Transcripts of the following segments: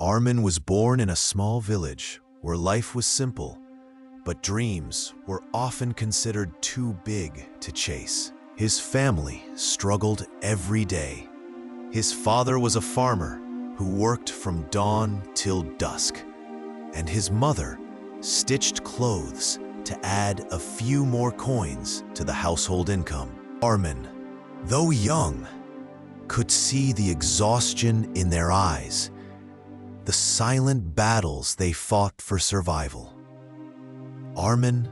Armin was born in a small village where life was simple, but dreams were often considered too big to chase. His family struggled every day. His father was a farmer who worked from dawn till dusk, and his mother stitched clothes to add a few more coins to the household income. Armin, though young, could see the exhaustion in their eyes, the silent battles they fought for survival. Armin,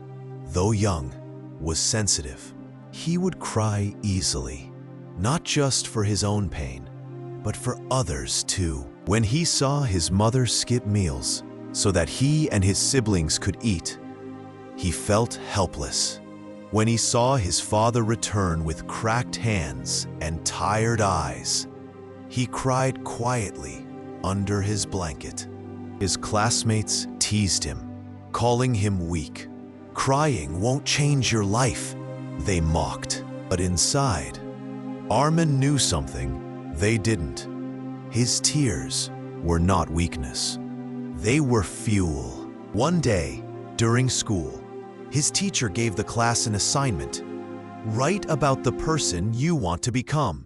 though young, was sensitive. He would cry easily, not just for his own pain, but for others too. When he saw his mother skip meals so that he and his siblings could eat, he felt helpless. When he saw his father return with cracked hands and tired eyes, he cried quietly under his blanket. His classmates teased him, calling him weak. "Crying won't change your life," they mocked. But inside, Armin knew something they didn't. His tears were not weakness. They were fuel. One day, during school, his teacher gave the class an assignment: write about the person you want to become.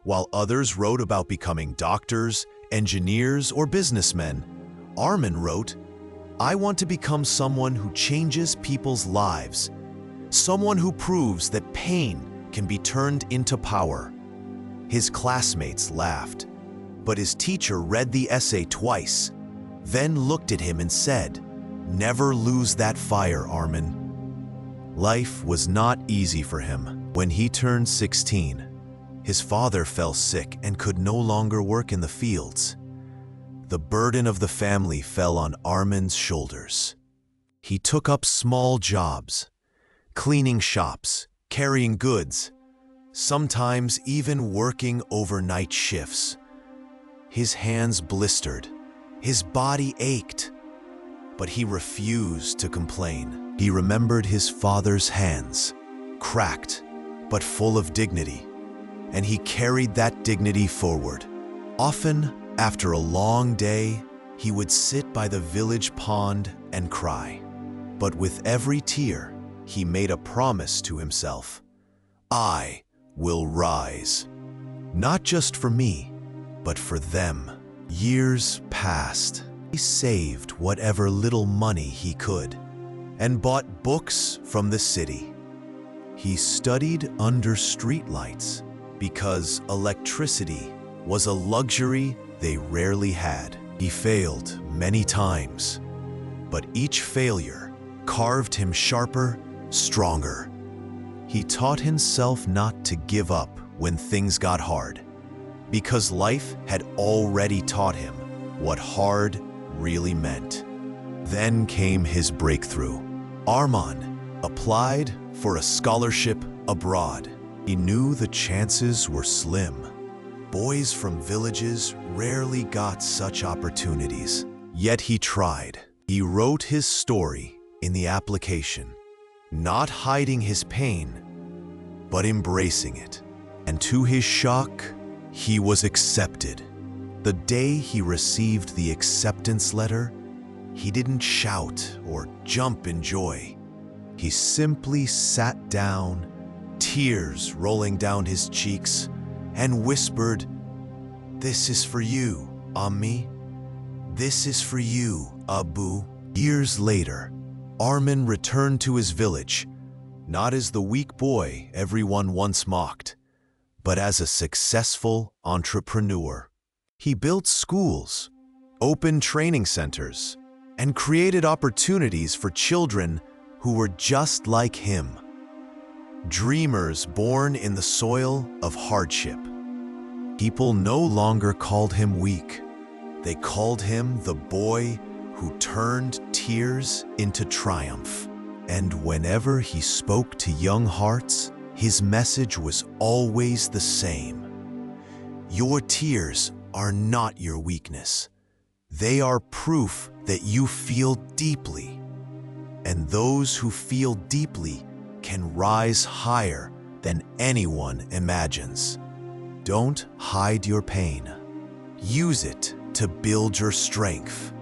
While others wrote about becoming doctors, engineers, or businessmen, Armin wrote, "I want to become someone who changes people's lives, someone who proves that pain can be turned into power." His classmates laughed, but his teacher read the essay twice, then looked at him and said, "Never lose that fire, Armin." Life was not easy for him. When he turned 16, his father fell sick and could no longer work in the fields. The burden of the family fell on Armin's shoulders. He took up small jobs, cleaning shops, carrying goods, sometimes even working overnight shifts. His hands blistered, his body ached, but he refused to complain. He remembered his father's hands, cracked but full of dignity, and he carried that dignity forward. Often, after a long day, he would sit by the village pond and cry. But with every tear, he made a promise to himself: "I will rise. Not just for me, but for them." Years passed. He saved whatever little money he could and bought books from the city. He studied under streetlights because electricity was a luxury they rarely had. He failed many times, but each failure carved him sharper, stronger. He taught himself not to give up when things got hard, because life had already taught him what hard really meant. Then came his breakthrough. Armin applied for a scholarship abroad. He knew the chances were slim. Boys from villages rarely got such opportunities. Yet he tried. He wrote his story in the application, not hiding his pain, but embracing it. And to his shock, he was accepted. The day he received the acceptance letter, he didn't shout or jump in joy. He simply sat down, tears rolling down his cheeks, and whispered, "This is for you, Ammi. This is for you, Abu." Years later, Armin returned to his village, not as the weak boy everyone once mocked, but as a successful entrepreneur. He built schools, opened training centers, and created opportunities for children who were just like him. Dreamers born in the soil of hardship. People no longer called him weak. They called him the boy who turned tears into triumph. And whenever he spoke to young hearts, his message was always the same: your tears are not your weakness. They are proof that you feel deeply. And those who feel deeply can rise higher than anyone imagines. Don't hide your pain. Use it to build your strength.